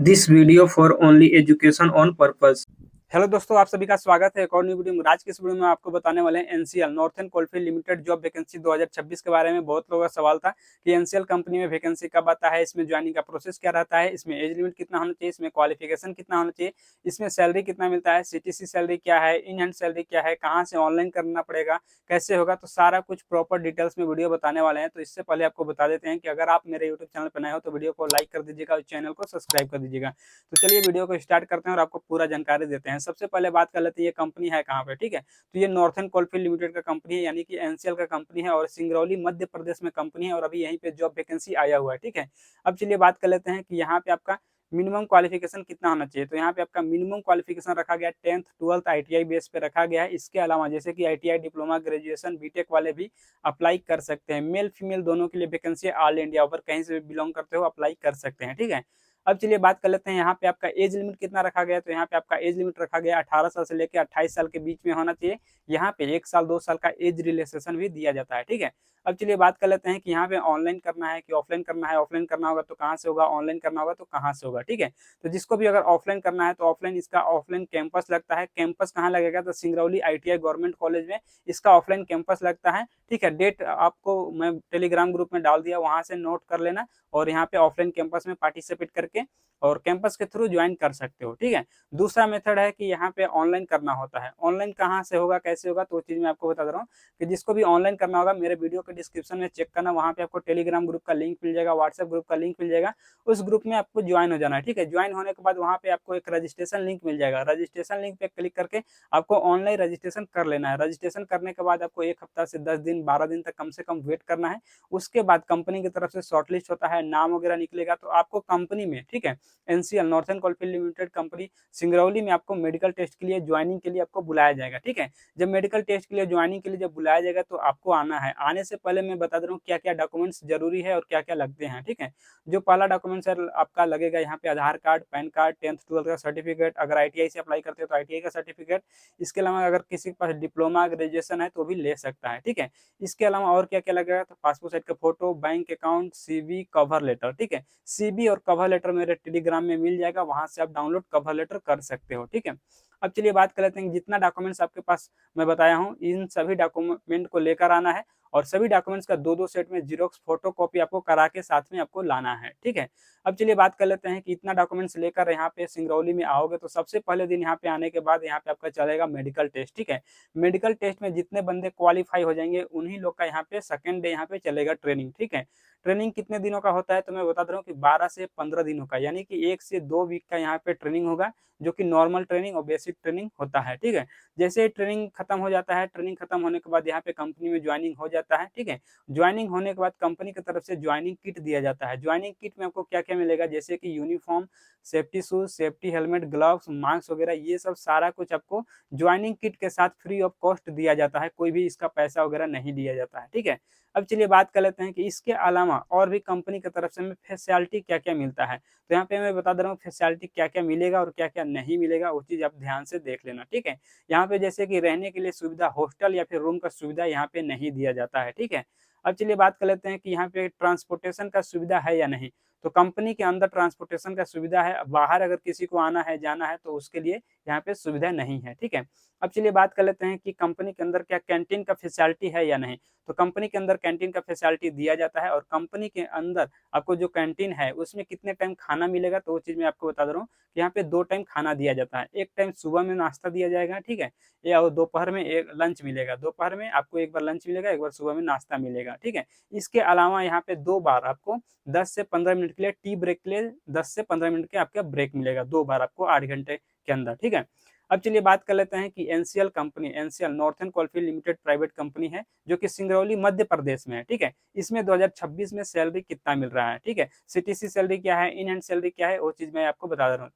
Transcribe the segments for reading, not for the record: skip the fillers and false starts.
This video for only education on purpose. Hello दोस्तों, आप सभी का स्वागत है एक और न्यू वीडियो में। आज की इस वीडियो में आपको बताने वाले हैं NCL northern coalfield limited job vacancy 2026 के बारे में। बहुत लोगों का सवाल था कि एनसीएल कंपनी में वैकेंसी कब आता है, इसमें ज्वाइनिंग का प्रोसेस क्या रहता है, इसमें एज लिमिट कितना होना चाहिए, इसमें क्वालिफिकेशन कितना होना चाहिए, इसमें सैलरी कितना मिलता है, सीटीसी सैलरी क्या है, इन हैंड सैलरी क्या है, कहाँ से ऑनलाइन करना पड़ेगा, कैसे होगा, तो सारा कुछ प्रॉपर डिटेल्स में वीडियो बताने वाले हैं। तो इससे पहले आपको बता देते हैं कि अगर आप मेरे यूट्यूब चैनल पर नए हो तो वीडियो को लाइक कर दीजिएगा और चैनल को सब्सक्राइब कर दीजिएगा। तो चलिए वीडियो को स्टार्ट करते हैं और आपको पूरा जानकारी देते हैं। सबसे पहले बात कर लेते हैं ये कंपनी है कहाँ पे। ठीक है, तो ये नॉर्थर्न कोलफील्ड लिमिटेड का कंपनी है, यानी कि एनसीएल का कंपनी है और सिंगरौली मध्य प्रदेश में कंपनी है और अभी यहीं पे जॉब वैकेंसी आया हुआ है। ठीक है, अब चलिए बात कर लेते हैं कि यहाँ पे आपका मिनिमम क्वालिफिकेशन कितना होना चाहिए। तो यहाँ पे आपका मिनिमम क्वालिफिकेशन रखा गया 10th 12th आईटीआई बेस पे रखा गया है। इसके अलावा जैसे कि आईटीआई डिप्लोमा ग्रेजुएशन बीटेक वाले भी अप्लाई कर सकते हैं। मेल फीमेल दोनों के लिए वैकेंसी ऑल इंडिया ओवर कहीं से भी बिलोंग करते हो अप्लाई कर सकते हैं। ठीक है, अब चलिए बात कर लेते हैं यहाँ पे आपका एज लिमिट कितना रखा गया है। तो यहाँ पे आपका एज लिमिट रखा गया 18 साल से लेकर 28 साल के बीच में होना चाहिए। यहाँ पे 1 साल 2 साल का एज रिलैक्सेशन भी दिया जाता है। ठीक है, अब चलिए बात कर लेते हैं कि यहाँ पे ऑनलाइन करना है कि ऑफलाइन करना है। ऑफलाइन करना होगा तो कहाँ से होगा, ऑनलाइन करना होगा तो कहाँ से होगा। ठीक है, तो जिसको भी अगर ऑफलाइन करना है तो ऑफलाइन इसका ऑफलाइन कैंपस लगता है। कैंपस कहाँ लगेगा, तो सिंगरौली आईटीआई गवर्नमेंट कॉलेज में इसका ऑफलाइन कैंपस लगता है। ठीक है, डेट आपको मैं टेलीग्राम ग्रुप में डाल दिया, वहां से नोट कर लेना और यहाँ पे ऑफलाइन कैंपस में पार्टिसिपेट करके और कैंपस के थ्रू ज्वाइन कर सकते हो। ठीक है, दूसरा मेथड है कि यहाँ पे ऑनलाइन करना होता है। ऑनलाइन कहाँ से होगा, कैसे होगा, तो वो चीज मैं आपको बता दे रहा हूँ कि जिसको भी ऑनलाइन करना होगा मेरे वीडियो के डिस्क्रिप्शन में चेक करना, वहाँ पे आपको टेलीग्राम ग्रुप का लिंक मिल जाएगा, व्हाट्सएप ग्रुप का लिंक मिल जाएगा। उस ग्रुप में आपको ज्वाइन हो जाना है। ठीक है, ज्वाइन होने के बाद वहाँ पे आपको एक रजिस्ट्रेशन लिंक मिल जाएगा। रजिस्ट्रेशन लिंक पे क्लिक करके आपको ऑनलाइन रजिस्ट्रेशन कर लेना है। रजिस्ट्रेशन करने के बाद आपको 1 हफ्ता से 10 दिन 12 दिन तक कम से कम वेट करना है। उसके बाद कंपनी की तरफ से शॉर्टलिस्ट होता है, नाम वगैरह निकलेगा तो आपको कंपनी में, ठीक है, NCL northern coalfield limited company Singrauli में आपको मेडिकल टेस्ट के लिए ज्वाइनिंग के लिए आपको बुलाया जाएगा। ठीक है, जब मेडिकल टेस्ट के लिए ज्वाइनिंग के लिए जब बुलाया जाएगा तो आपको आना है। आने से पहले मैं बता दे रहा हूँ क्या क्या डॉक्यूमेंट्स जरूरी है और क्या क्या लगते हैं। ठीक है, जो पहला डॉक्यूमेंट्स आपका लगेगा यहाँ पे आधार card, pan card, 10th 12th का सर्टिफिकेट, अगर आईटीआई से अप्लाई करते हो तो आईटीआई का सर्टिफिकेट। इसके अलावा अगर किसी के पास डिप्लोमा ग्रेजुएशन है तो भी ले सकता है। ठीक है, इसके अलावा और क्या क्या लगेगा, तो पासपोर्ट साइज का photo, bank account, CV, cover letter. ठीक है, सीवी और कवर लेटर मेरे टेलीग्राम में मिल जाएगा, वहां से आप डाउनलोड कवर लेटर कर सकते हो। ठीक है, अब चलिए बात कर लेते हैं जितना डॉक्यूमेंट्स आपके पास मैं बताया हूँ इन सभी डॉक्यूमेंट को लेकर आना है और सभी डॉक्यूमेंट्स का दो दो सेट में जीरोक्स फोटो कॉपी आपको करा के साथ में आपको लाना है। ठीक है, अब चलिए बात कर लेते हैं कि इतना डॉक्यूमेंट्स लेकर यहाँ पे सिंगरौली में आओगे तो सबसे पहले दिन यहाँ पे आने के बाद यहाँ पे आपका चलेगा मेडिकल टेस्ट। ठीक है, मेडिकल टेस्ट में जितने बंदे क्वालिफाई हो जाएंगे उन्हीं लोग का यहाँ पे सेकेंड डे यहाँ पे चलेगा ट्रेनिंग। ठीक है, ट्रेनिंग कितने दिनों का होता है, तो मैं बता दे रहा हूँ कि 12 से 15 दिनों का, यानी कि 1 से 2 वीक का यहाँ पे ट्रेनिंग होगा, जो कि नॉर्मल ट्रेनिंग और बेसिक ट्रेनिंग होता है। ठीक है, जैसे ट्रेनिंग खत्म हो जाता है, ट्रेनिंग खत्म होने के बाद यहाँ पे कंपनी में ज्वाइनिंग हो जाता है। ठीक है, ज्वाइनिंग होने के बाद कंपनी की तरफ से ज्वाइनिंग किट दिया जाता है। ज्वाइनिंग किट में आपको क्या क्या मिलेगा, जैसे कि uniform, safety shoes, safety helmet, gloves, mask वगैरह, ये सब सारा कुछ आपको ज्वाइनिंग किट के साथ फ्री ऑफ कॉस्ट दिया जाता है। कोई भी इसका पैसा वगैरह नहीं दिया जाता है। ठीक है, अब चलिए बात कर लेते हैं कि इसके अलावा और भी कंपनी की तरफ से हमें फैसिलिटी क्या क्या मिलता है। तो यहाँ पे मैं बता दे रहा हूँ फैसिलिटी क्या क्या मिलेगा और क्या क्या नहीं मिलेगा, वो चीज़ आप ध्यान से देख लेना। ठीक है, यहाँ पे जैसे कि रहने के लिए सुविधा, हॉस्टल या फिर रूम का सुविधा यहाँ पे नहीं दिया जाता है। ठीक है, अब चलिए बात कर लेते हैं कि यहाँ पे ट्रांसपोर्टेशन का सुविधा है या नहीं। तो कंपनी के अंदर ट्रांसपोर्टेशन का सुविधा है, बाहर अगर किसी को आना है जाना है तो उसके लिए यहाँ पे सुविधा नहीं है। ठीक है, अब चलिए बात कर लेते हैं कि कंपनी के अंदर क्या कैंटीन का फैसिलिटी है या नहीं। तो कंपनी के अंदर कैंटीन का फैसिलिटी दिया जाता है और कंपनी के अंदर आपको जो कैंटीन है उसमें कितने टाइम खाना मिलेगा, तो वो चीज़ मैं आपको बता दे रहा हूँ कि यहाँ पे 2 टाइम खाना दिया जाता है। एक टाइम सुबह में नाश्ता दिया जाएगा, ठीक है, या दोपहर में एक लंच मिलेगा। दोपहर में आपको एक बार लंच मिलेगा, एक बार सुबह में नाश्ता मिलेगा। ठीक है, इसके अलावा यहाँ पे 2 बार आपको 10 से 15 मिनट के लिए टी ब्रेक के लिए 10 से 15 मिनट के आपका ब्रेक मिलेगा, 2 बार आपको 8 घंटे के अंदर। ठीक है, अब चलिए बात कर लेते हैं कि NCL company, NCL northern coalfield limited private company है जो कि सिंगरौली मध्य प्रदेश में है। ठीक है, इसमें 2026 में सैलरी कितना मिल रहा है। ठीक है, सीटीसी सैलरी क्या है, इन हैंड सैलरी क्या है, वो चीज मैं आपको बता दे रहा हूँ।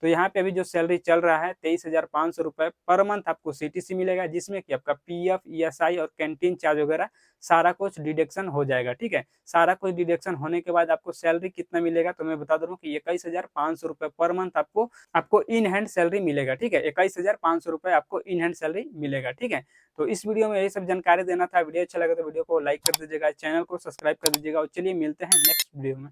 तो यहाँ पे अभी जो सैलरी चल रहा है 23,500 रुपए पर मंथ आपको सीटीसी मिलेगा, जिसमें कि आपका पीएफ, ईएसआई और कैंटीन चार्ज वगैरह सारा कुछ डिडक्शन हो जाएगा। ठीक है, सारा कुछ डिडक्शन होने के बाद आपको सैलरी कितना मिलेगा, तो मैं बता दे रहा हूँ कि 21,500 रुपए पर मंथ आपको आपको इन हैंड सैलरी मिलेगा। ठीक है, 21,500 रुपए आपको इन हैंड सैलरी मिलेगा। ठीक है, तो इस वीडियो में यही सब जानकारी देना था। वीडियो अच्छा लगा तो वीडियो को लाइक कर दीजिएगा, चैनल को सब्सक्राइब कर दीजिएगा और चलिए मिलते हैं नेक्स्ट वीडियो में।